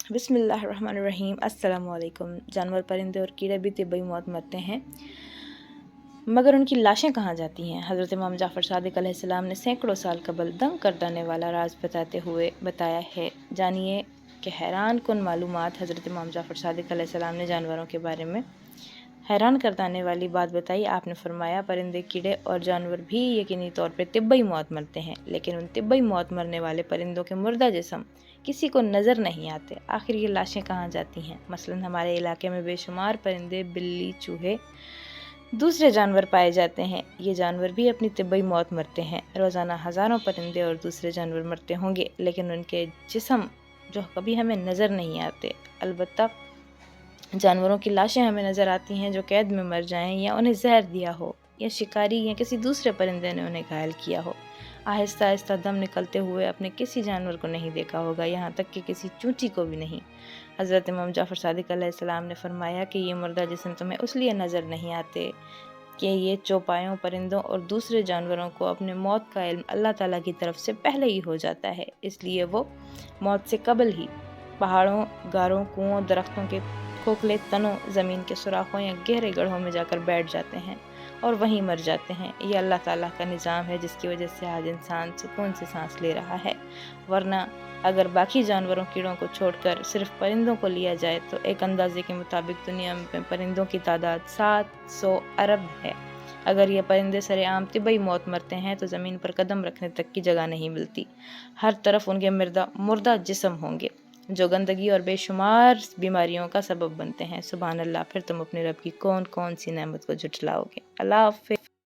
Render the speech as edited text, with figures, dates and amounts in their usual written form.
बिस्मिल्लाहिर्रहमानिर्रहीम। अस्सलाम वालेकुम। जानवर, परिंदे और कीड़े भी तिब्बी मौत मरते हैं, मगर उनकी लाशें कहाँ जाती हैं? हज़रत इमाम जाफ़र सादिक़ अलैहिस्सलाम ने सैकड़ों साल कबल दंग कर देने वाला राज बताते हुए बताया है। जानिए कि हैरान कुन मालूमात हज़रत इमाम जाफ़र सादिक़ अलैहिस्सलाम ने जानवरों के बारे में हैरान कर देने वाली बात बताई। आपने फरमाया, परिंदे, कीड़े और जानवर भी यकीनी तौर पर तिब्बी मौत मरते हैं, लेकिन उन तिब्बी मौत मरने वाले परिंदों के मुर्दा जिस्म किसी को नज़र नहीं आते। आखिर ये लाशें कहाँ जाती हैं? मसलन हमारे इलाके में बेशुमार परिंदे, बिल्ली, चूहे, दूसरे जानवर पाए जाते हैं। ये जानवर भी अपनी तिब्बी मौत मरते हैं। रोज़ाना हज़ारों परिंदे और दूसरे जानवर मरते होंगे, लेकिन उनके जिस्म जो कभी हमें नज़र नहीं आते। अलबत्ता जानवरों की लाशें हमें नज़र आती हैं जो कैद में मर जाएं, या उन्हें जहर दिया हो, या शिकारी या किसी दूसरे परिंदे ने उन्हें घायल किया हो। आहिस्ता आहिस्ता दम निकलते हुए अपने किसी जानवर को नहीं देखा होगा, यहाँ तक कि किसी चूंटी को भी नहीं। हज़रत इमाम जाफ़र सादिक़ अलैहिस्सलाम ने फरमाया कि ये मुर्दा जिस्म तुम्हें उसलिए नज़र नहीं आते कि ये चौपायों, परिंदों और दूसरे जानवरों को अपने मौत का इल्म अल्लाह ताला की तरफ से पहले ही हो जाता है। इसलिए वो मौत से कबल ही पहाड़ों, गारों, कुओं, दरख्तों के खोखले तनों, ज़मीन के सुराखों या गहरे गड्ढों में जाकर बैठ जाते हैं और वहीं मर जाते हैं। ये अल्लाह ताला का निज़ाम है, जिसकी वजह से आज इंसान सुकून से सांस ले रहा है। वरना अगर बाकी जानवरों, कीड़ों को छोड़कर सिर्फ परिंदों को लिया जाए तो एक अंदाजे के मुताबिक दुनिया में परिंदों की तादाद 700 अरब है। अगर ये परिंदे सरेआम तिब्बी मौत मरते हैं तो ज़मीन पर कदम रखने तक की जगह नहीं मिलती। हर तरफ उनके मुर्दा जिस्म होंगे जो गंदगी और बेशुमार बीमारियों का सबब बनते हैं। सुभान अल्लाह, फिर तुम अपने रब की कौन कौन सी नेमत को झुठलाओगे। अल्लाह हाफ़िज़।